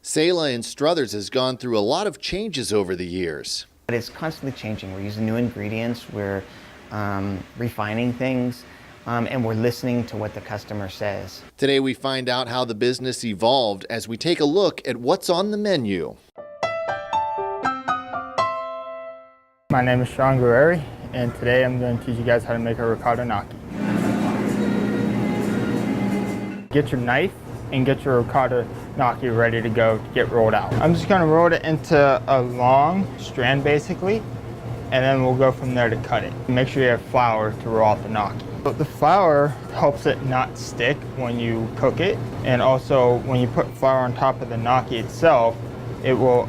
Selah and Struthers has gone through a lot of changes over the years. But it's constantly changing. We're using new ingredients, we're refining things, and we're listening to what the customer says. Today we find out how the business evolved as we take a look at what's on the menu. My name is Sean Guerreri, and today I'm going to teach you guys how to make a ricotta gnocchi. Get your knife and get your ricotta gnocchi ready to go to get rolled out. I'm just going to roll it into a long strand basically, and then we'll go from there to cut it. Make sure you have flour to roll out the gnocchi. The flour helps it not stick when you cook it, and also when you put flour on top of the gnocchi itself, it will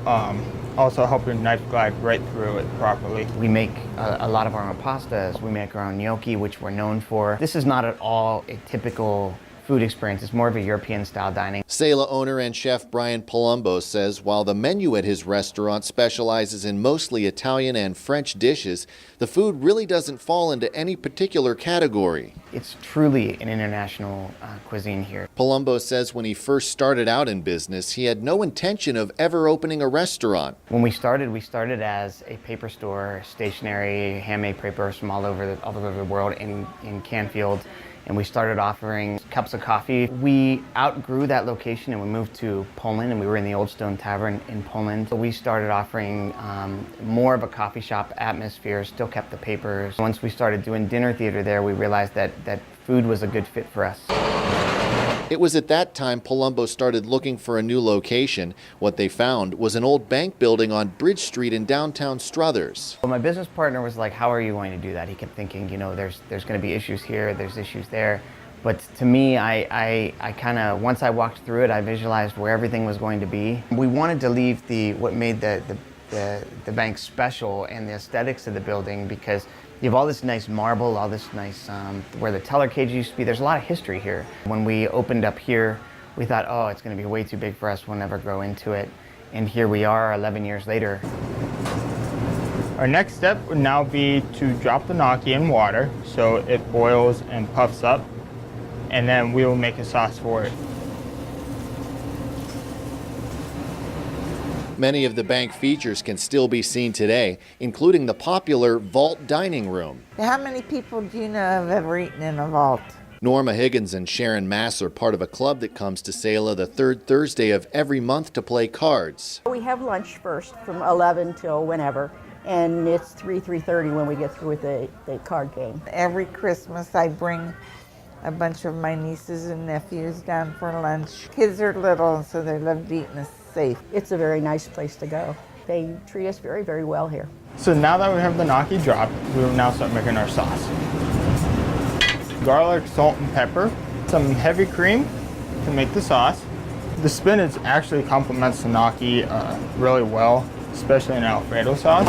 also help your knife glide right through it properly. We make a lot of our own pastas. We make our own gnocchi, which we're known for. This is not at all a typical food experience. It's more of a European style dining. Selah owner and chef Brian Palumbo says while the menu at his restaurant specializes in mostly Italian and French dishes, the food really doesn't fall into any particular category. It's truly an international cuisine here. Palumbo says when he first started out in business, he had no intention of ever opening a restaurant. When we started as a paper store, stationery, handmade papers from all over the world in Canfield. And we started offering cups of coffee. We outgrew that location and we moved to Poland, and we were in the Old Stone Tavern in Poland. So we started offering more of a coffee shop atmosphere, still kept the papers. Once we started doing dinner theater there, we realized that food was a good fit for us. It was at that time Palumbo started looking for a new location. What they found was an old bank building on Bridge Street in downtown Struthers. Well, my business partner was like, how are you going to do that? He kept thinking, you know, there's going to be issues here, there's issues there. But to me, I kind of, once I walked through it, I visualized where everything was going to be. We wanted to leave what made the bank special and the aesthetics of the building, because you have all this nice marble, all this nice, where the teller cage used to be. There's a lot of history here. When we opened up here, we thought, oh, it's going to be way too big for us. We'll never grow into it. And here we are 11 years later. Our next step would now be to drop the gnocchi in water so it boils and puffs up, and then we will make a sauce for it. Many of the bank features can still be seen today, including the popular vault dining room. How many people do you know have ever eaten in a vault? Norma Higgins and Sharon Mass are part of a club that comes to Selah the third Thursday of every month to play cards. We have lunch first from 11 till whenever, and it's 3:30 when we get through with the card game. Every Christmas I bring a bunch of my nieces and nephews down for lunch. Kids are little, so they love eating us safe. It's a very nice place to go. They treat us very, very well here. So now that we have the gnocchi dropped, we will now start making our sauce. Garlic, salt, and pepper. Some heavy cream to make the sauce. The spinach actually complements the gnocchi really well, especially in Alfredo sauce.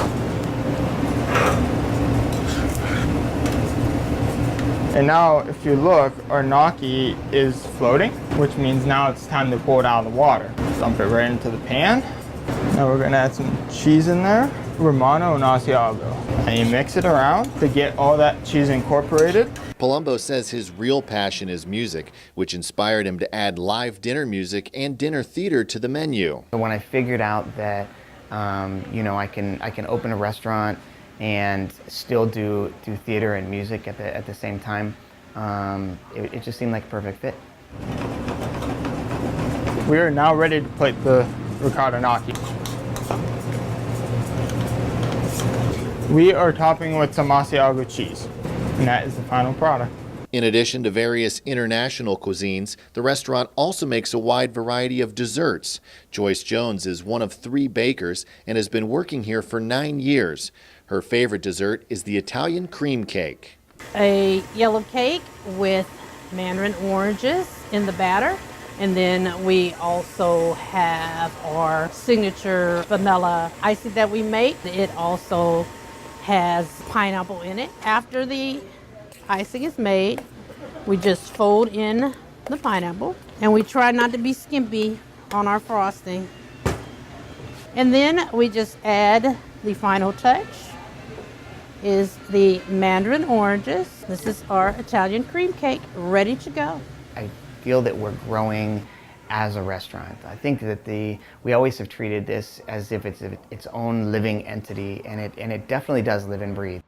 And now, if you look, our gnocchi is floating, which means now it's time to pull it out of the water. Dump it right into the pan. Now we're gonna add some cheese in there, Romano and Asiago. And you mix it around to get all that cheese incorporated. Palumbo says his real passion is music, which inspired him to add live dinner music and dinner theater to the menu. So when I figured out that, you know, I can open a restaurant and still do theater and music at the same time, it just seemed like a perfect fit. We are now ready to plate the ricotta gnocchi. We are topping with some Asiago cheese, and that is the final product. In addition to various international cuisines, the restaurant also makes a wide variety of desserts. Joyce Jones is one of 3 bakers and has been working here for 9 years. Her favorite dessert is the Italian cream cake. A yellow cake with mandarin oranges in the batter. And then we also have our signature vanilla icing that we make. It also has pineapple in it. After the icing is made, we just fold in the pineapple, and we try not to be skimpy on our frosting. And then we just add the final touch is the mandarin oranges. This is our Italian cream cake ready to go. I feel that we're growing as a restaurant. I think that we always have treated this as if it's its own living entity, and it definitely does live and breathe.